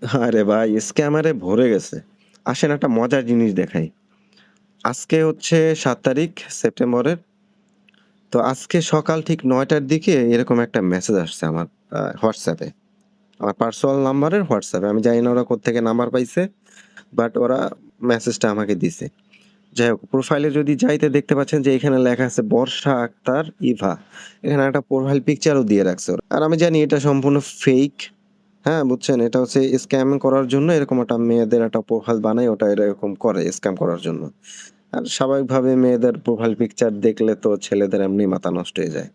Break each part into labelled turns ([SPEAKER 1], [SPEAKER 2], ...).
[SPEAKER 1] আরে ভাই স্ক্যামারে ভরে গেছে। আসেন একটা মজার জিনিস দেখাই। আজকে হচ্ছে ৭ তারিখ সেপ্টেম্বরের। তো আজকে সকাল ঠিক ৯ টার দিকে এরকম একটা মেসেজ আসছে আমার WhatsApp এ। আমার পার্সোনাল নাম্বারের WhatsApp এ। আমি জানি না ওরা কোত্থেকে নাম্বার পাইছে। বাট ওরা মেসেজটা আমাকে দিছে। যাই হোক প্রোফাইলে যদি যাইতে দেখতে পাচ্ছেন যে এখানে লেখা আছে বর্ষা আক্তার ইভা। এখানে একটা প্রোফাইল পিকচারও দিয়ে রাখছে ওরা। আর আমি জানি এটা সম্পূর্ণ ফেক। হ্যাঁ, বুঝছেন? এটা হচ্ছে স্ক্যাম করার জন্য এরকম একটা মেয়েদের একটা প্রোফাইল বানায় ওটা এরকম করে স্ক্যাম করার জন্য। আর স্বাভাবিকভাবে মেয়েদের প্রোফাইল পিকচার দেখলে তো ছেলেদের এমনি মাথা নষ্ট হয়ে যায়।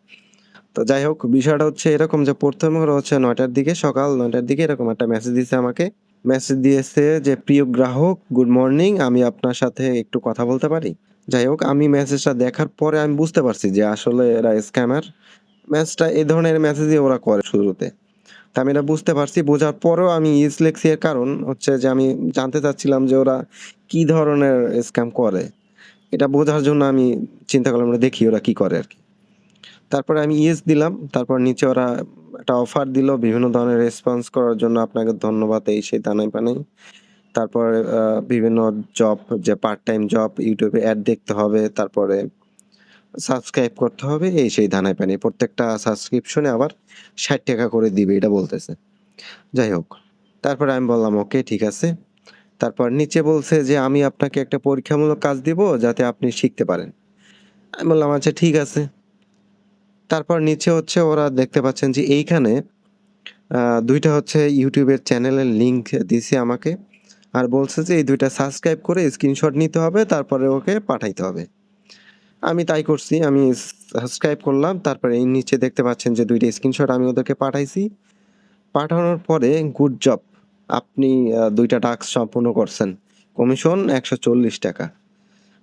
[SPEAKER 1] তো যাই হোক বিষয়টা হচ্ছে এরকম যে ১ম ওরা হচ্ছে ৯ টার দিকে সকাল ৯ টার দিকে এরকম একটা মেসেজ দিছে আমাকে। মেসেজ দিয়েছে যে, "প্রিয় গ্রাহক গুড মর্নিং। আমি আপনার সাথে একটু কথা বলতে পারি?" যাই হোক আমি মেসেজটা দেখার পরে আমি বুঝতে পারছি যে আসলে এরা স্ক্যামার। মেসেজটা এই ধরনের মেসেজই ওরা করে শুরুতে। তা আমি এটা বুঝতে পারছি। বোঝার পরেও আমি ইয়েস লেখছি এর কারণ হচ্ছে যে আমি জানতে চাচ্ছিলাম যে ওরা কি ধরনের স্ক্যাম করে। এটা বোঝার জন্য আমি চিন্তা করলাম দেখি ওরা কি করে আরকি। তারপরে আমি ইয়েস দিলাম। তারপর নিচে ওরা একটা অফার দিল বিভিন্ন ধরনের রেসপন্স করার জন্য আপনাকে ধন্যবাদ এই সেই দানাই-পানাই। তারপরে বিভিন্ন জব যে পার্ট টাইম জব YouTube এ এড দেখতে হবে। তারপরে সাবস্ক্রাইব করতে হবে এই সেই ধানাই-পানি। প্রত্যেকটা সাবস্ক্রিপশনে আবার ৳৬০ করে দিবে এটা বলতেছে। যাই হোক। তারপরে আমি বললাম, "ওকে ঠিক আছে।" তারপর নিচে বলছে যে, "আমি আপনাকে একটা পরীক্ষামূলক কাজ দিব যাতে আপনি শিখতে পারেন।" আমি বললাম, "আচ্ছা ঠিক আছে।" তারপর নিচে হচ্ছে ওরা দেখতে পাচ্ছেন যে এইখানে ২ টা হচ্ছে YouTube এর চ্যানেলের লিংক দিছে আমাকে। আর বলছে যে এই ২ টা সাবস্ক্রাইব করে স্ক্রিনশট নিতে হবে তারপরে ওকে পাঠাইতে হবে। আমি তাই করছি। আমি সাবস্ক্রাইব করলাম। তারপরে এই নিচে দেখতে পাচ্ছেন যে ২ টা স্ক্রিনশট আমি ওদেরকে পাঠাইছি। পাঠানোর পরে গুড জব। আপনি ২ টা টাস্ক সম্পূর্ণ করছেন। কমিশন ৳১৪০।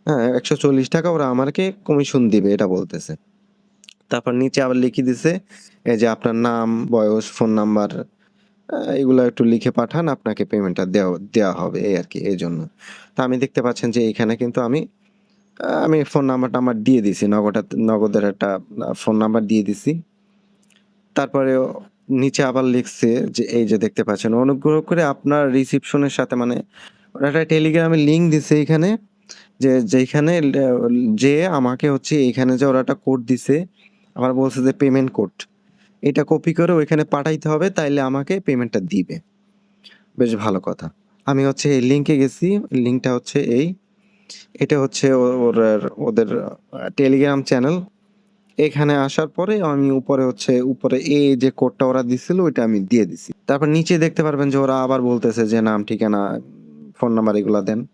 [SPEAKER 1] হ্যাঁ, ৳১৪০ ওরা আমাকে কমিশন দিবে এটা বলতেছে। তারপর নিচে আবার লিখে দিছে এই যে আপনার নাম, বয়স, ফোন নাম্বার এগুলা একটু লিখে পাঠান আপনাকে পেমেন্টটা দেওয়া হবে এই আরকি এজন্য। তো আমি দেখতে পাচ্ছেন যে এখানে কিন্তু আমি ফোন নাম্বার-টাম্বার দিয়ে দিছি। নগদের একটা ফোন নাম্বার দিয়ে দিছি। তারপরেও নিচে আবার লিখছে যে এই যে দেখতে পাচ্ছেন, অনুগ্রহ করে আপনার রিসিপশনের সাথে মানে ওরা একটা টেলিগ্রামে লিঙ্ক দিছে এইখানে যে যেইখানে যেয়ে আমাকে হচ্ছে এইখানে যে ওরা একটা কোড দিছে, আবার বলছে যে পেমেন্ট কোড। এটা কপি করে ওইখানে পাঠাইতে হবে তাইলে আমাকে পেমেন্টটা দিবে। বেশ ভালো কথা। আমি হচ্ছে এই লিঙ্কে গেছি। লিঙ্কটা হচ্ছে এই। এটা হচ্ছে ওদের টেলিগ্রাম চ্যানেল। এখানে আসার পরে আমি উপরে এই যে কোডটা ওরা দিছিল ওইটা আমি দিয়ে দিছি। তারপর নিচে দেখতে পারবেন যে ওরা আবার বলতেছে যে নাম, ঠিকানা, ফোন নাম্বার এগুলা দেন।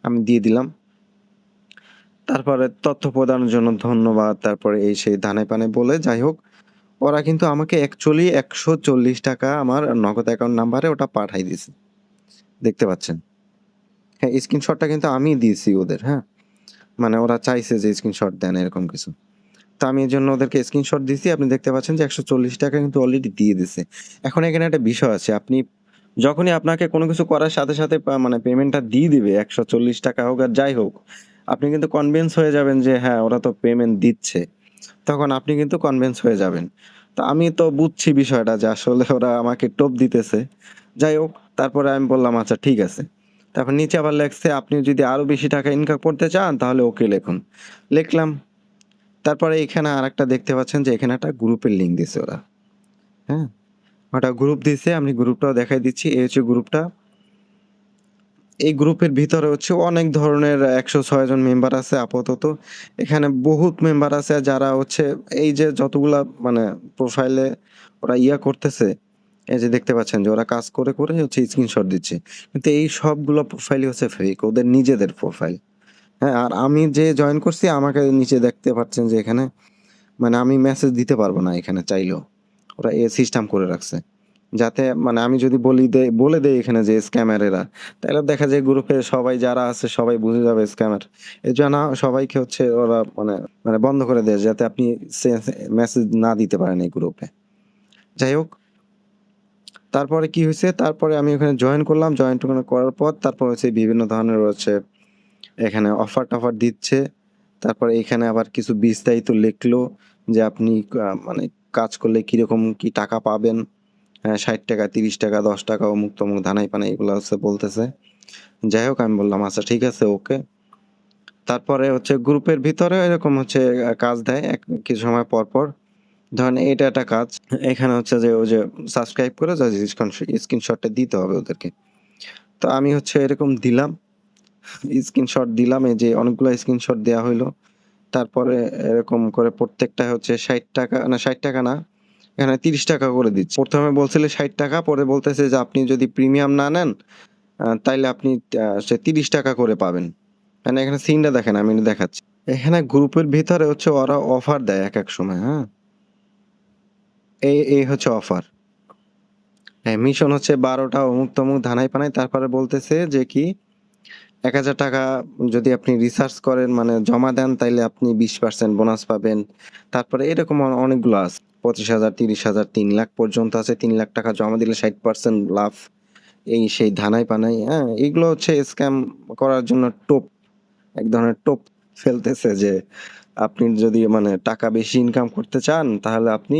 [SPEAKER 1] আমি দিয়ে দিলাম। তারপরে তথ্য প্রদানের জন্য ধন্যবাদ। তারপরে এই সেই ধানে-পানে বলে যাই হোক, ওরা কিন্তু আমাকে অ্যাকচুয়ালি ৳১৪০ আমার নগদ অ্যাকাউন্ট নাম্বারে ওটা পাঠায় দিছে। দেখতে পাচ্ছেন। হ্যাঁ, স্ক্রিনশটটা কিন্তু আমিই দিয়েছি ওদের, হ্যাঁ? মানে ওরা চাইছে যে স্ক্রিনশট দেন এরকম কিছু। তো আমি এজন্য ওদেরকে স্ক্রিনশট দিছি। আপনি দেখতে পাচ্ছেন যে ৳১৪০ কিন্তু অলরেডি দিয়ে দিছে। এখন এখানে একটা বিষয় আছে। আপনি যখনই আপনাকে কোনো কিছু করার সাথে, সাথে মানে পেমেন্টটা দিয়ে দিবে ৳১৪০ হোক আর যাই হোক, আপনি কিন্তু কনভিন্স হয়ে যাবেন যে হ্যাঁ, ওরা তো পেমেন্ট দিচ্ছে। তখন আপনি কিন্তু কনভিন্স হয়ে যাবেন। তো আমি তো বুঝছি বিষয়টা যে আসলে ওরা আমাকে টোপ দিতেছে। যাই হোক, তারপরে আমি বললাম, "আচ্ছা ঠিক আছে।" তারপর নিচে আবার লেখছে, "আপনি যদি আরো বেশি টাকা ইনকাম করতে চান তাহলে ওকে লিখুন।" লিখলাম। তারপরে এখানে আরেকটা দেখতে পাচ্ছেন যে এখানে একটা গ্রুপের লিঙ্ক দিছে ওরা। হ্যাঁ? ওটা গ্রুপ দিছে। আমি গ্রুপটাও দেখাই দিচ্ছি। এই হচ্ছে গ্রুপটা। এই গ্রুপের ভিতরে হচ্ছে অনেক ধরনের ১০৬ জন মেম্বার আছে আপাতত। এখানে বহুত মেম্বার আছে যারা হচ্ছে এই যে যতগুলা মানে প্রোফাইলে ওরা করতেছে, এই যে দেখতে পাচ্ছেন যে ওরা কাজ করে হচ্ছে স্ক্রিনশট দিচ্ছে। কিন্তু এই সবগুলো প্রোফাইলই হচ্ছে ফেক। ওদের নিজেদের প্রোফাইল। হ্যাঁ? আর আমি যে জয়েন করছি আমাকে নিচে দেখতে পাচ্ছেন যে এখানে মানে আমি মেসেজ দিতে পারব না এখানে চাইলেও। ওরা সিস্টেম করে রাখছে। যাতে মানে আমি যদি বলে দেই এখানে যে স্ক্যামার এরা, তাইলে দেখা যায় গ্রুপে সবাই যারা আছে সবাই বুঝে যাবে স্ক্যামার। এজন্য সবাইকে হচ্ছে ওরা বন্ধ করে দেয় যাতে আপনি মেসেজ না দিতে পারেন এই গ্রুপে। যাই হোক, তারপরে কি হইছে? তারপরে আমি ওখানে জয়েন করলাম। করার পর তারপর হচ্ছে বিভিন্ন ধরনের হচ্ছে এখানে অফার-টফার দিচ্ছে। তারপরে এখানে আবার কিছু বিস্তারিত লিখলো যে আপনি মানে কাজ করলে কিরকম কি টাকা পাবেন। হ্যাঁ, ৳৬০, ৳৩০, ৳১০ অমুক-তমুক ধানাই-পানাই এগুলা হচ্ছে বলতেছে। যাই হোক আমি বললাম, "আচ্ছা ঠিক আছে, ওকে।" তারপরে হচ্ছে গ্রুপের ভিতরে এরকম হচ্ছে কাজ দেয় কিছু সময় পর। ধরেন এটা একটা কাজ। এখানে হচ্ছে যে ওই যে সাবস্ক্রাইব করে জাস্ট স্ক্রিনশটটা দিতে হবে ওদেরকে। তো আমি হচ্ছে এরকম দিলাম, স্ক্রিনশট দিলাম, এই যে অনেকগুলা স্ক্রিনশট দেয়া হইলো। তারপরে এরকম করে প্রত্যেকটায় হচ্ছে ৳৬০ না ৳৬০ না, এখানে ৳৩০ করে দিচ্ছে। ১ম এ বলছিল ৳৬০, পরে বলতেছে যে আপনি যদি প্রিমিয়াম না নেন তাইলে আপনি সে ৳৩০ করে পাবেন। মানে এখানে সিনটা দেখেন, আমি দেখাচ্ছি। এখানে গ্রুপের ভিতরে হচ্ছে ওরা অফার দেয় একেক সময়, হ্যাঁ? এই হচ্ছে অফার। হ্যাঁ, মিশন হচ্ছে ১২ টা অমুক-তমুক ধানাই-পানাই। তারপরে বলতেছে যে কি ৳১,০০০ যদি আপনি রিসার্চ করেন মানে জমা দেন তাইলে আপনি 20% বোনাস পাবেন। তারপরে এরকম অনেকগুলো আছে। ২৫,০০০, ৩০,০০০, ৩,০০,০০০ পর্যন্ত আছে। ৳৩,০০,০০০ জমা দিলে 60% লাভ। এই সেই ধানাই-পানাই, হ্যাঁ? এগুলো হচ্ছে স্ক্যাম করার জন্য এক ধরনের টোপ ফেলতেছে যে আপনি যদি মানে টাকা বেশি ইনকাম করতে চান তাহলে আপনি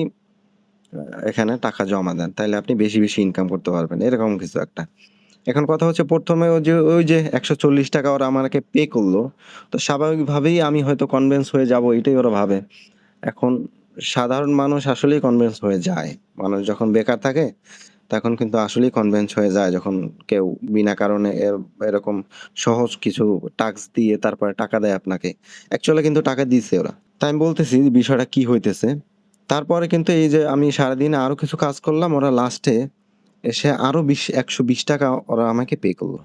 [SPEAKER 1] এখানে টাকা জমা দেন। তাইলে আপনি বেশি ইনকাম করতে পারবেন। এরকম কিছু একটা। এখন কথা হচ্ছে ১ম এ ওই যে ৳১৪০ ওরা আমাকে পে করলো। তো স্বাভাবিকভাবেই আমি হয়তো কনভিন্স হয়ে যাবো এটাই ওরা ভাবে। এখন সাধারণ মানুষ আসলেই কনভিন্স হয়ে যায়। মানুষ যখন বেকার থাকে তখন কিন্তু আসলেই কনভিন্স হয়ে যায় যখন কেউ বিনা কারণে এরকম সহজ কিছু টাস্ক দিয়ে তারপরে টাকা দেয় আপনাকে। অ্যাকচুয়ালি কিন্তু টাকা দিছে ওরা। তাই আমি বলতেছি বিষয়টা কি হইতেছে। তারপরে কিন্তু এই যে আমি সারাদিনে আরো কিছু কাজ করলাম, ওরা লাস্টে এসে আরো ৳১২০ ওরা আমাকে পে করলো।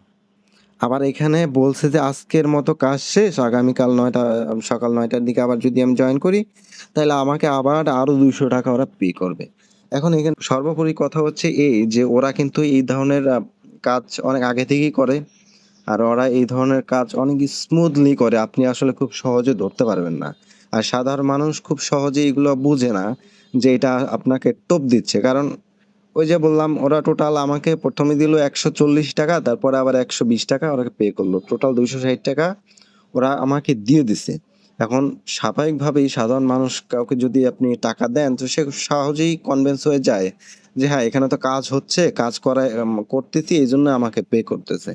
[SPEAKER 1] আবার এখানে বলছে যে আজকের মতো কাজ শেষ। আগামীকাল সকাল ৯ টার দিকে আবার যদি আমি জয়েন করি, তাইলে আমাকে আবার আরো ৳২০০ ওরা পে করবে। এখন এখানে সর্বোপরি কথা হচ্ছে এই যে ওরা কিন্তু এই ধরনের কাজ অনেক আগে থেকেই করে। আর ওরা এই ধরনের কাজ অনেক স্মুথলি করে। আপনি আসলে খুব সহজে ধরতে পারবেন না। আর সাধারণ মানুষ খুব সহজে এগুলো বুঝে না যে এটা আপনাকে টোপ দিচ্ছে। কারণ ওই যে বললাম ওরা টোটাল আমাকে ১ম এ দিল ৳১৪০, তারপরে আবার ৳১২০ ওরা পে করলো। টোটাল ৳২৬০ ওরা আমাকে দিয়ে দিছে। এখন স্বাভাবিকভাবেই সাধারণ মানুষ কাউকে যদি আপনি টাকা দেন তো সে সহজেই কনভিন্স হয়ে যায় যে হ্যাঁ, এখানে তো কাজ হচ্ছে, কাজ করায় করতেছি এইজন্য আমাকে পে করতেছে।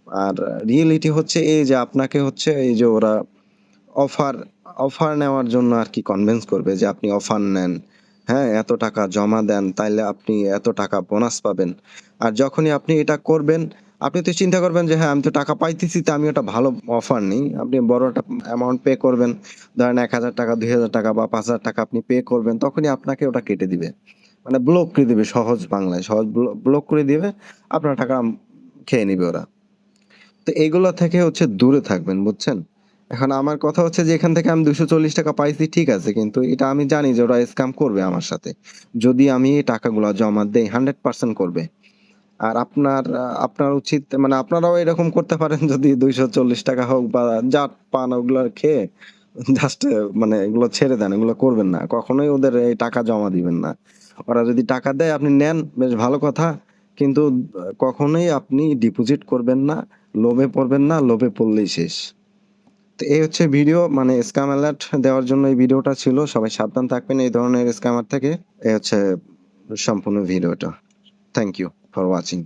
[SPEAKER 1] আর রিয়েলিটি হচ্ছে এই যে আপনাকে হচ্ছে এই যে ওরা অফার, অফার নেওয়ার জন্য আরকি কনভিন্স করবে যে আপনি অফার নেন। হ্যাঁ? এত টাকা জমা দেন তাইলে আপনি এত টাকা বোনাস পাবেন। আর যখনই আপনি এটা করবেন, আপনি তো চিন্তা করবেন যে হ্যাঁ, আমি তো টাকা পাইতেছি তো আমি ওটা ভালো অফার নিই। আপনি বড় একটা অ্যামাউন্ট পে করবেন। ধরেন ৳১,০০০, ৳২,০০০ বা ৳৫,০০০ আপনি পে করবেন। তখনই আপনাকে ওটা কেটে দিবে। মানে ব্লক করে দিবে সহজ বাংলায়। সহজ ব্লক করে দিবে। আপনার টাকা খেয়ে নিবে ওরা। তো এগুলা থেকে হচ্ছে দূরে থাকবেন, বুঝছেন? এখন আমার কথা হচ্ছে যে এখান থেকে আমি ৳২৪০ পাইছি ঠিক আছে। কিন্তু এটা আমি জানি যে ওরা স্ক্যাম করবে আমার সাথে। যদি আমি এই টাকাগুলা জমা দেই 100% করবে। আর আপনার উচিত মানে আপনারাও এরকম করতে পারেন যদি ৳২৪০ হোক বা যা পান ওগুলা খেয়ে জাস্ট মানে এগুলো ছেড়ে দেন। এগুলো করবেন না। কখনোই ওদের এই টাকা জমা দিবেন না। ওরা যদি টাকা দেয় আপনি নেন, বেশ ভালো কথা। কিন্তু কখনোই আপনি ডিপোজিট করবেন না, লোভে পড়বেন না, লোভে পড়লেই শেষ। তো এই হচ্ছে ভিডিও মানে স্ক্যাম অ্যালার্ট দেওয়ার জন্য এই ভিডিওটা ছিল। সবাই সাবধান থাকবেন এই ধরনের স্ক্যামার থেকে। এই হচ্ছে সম্পূর্ণ ভিডিওটা। Thank you for watching.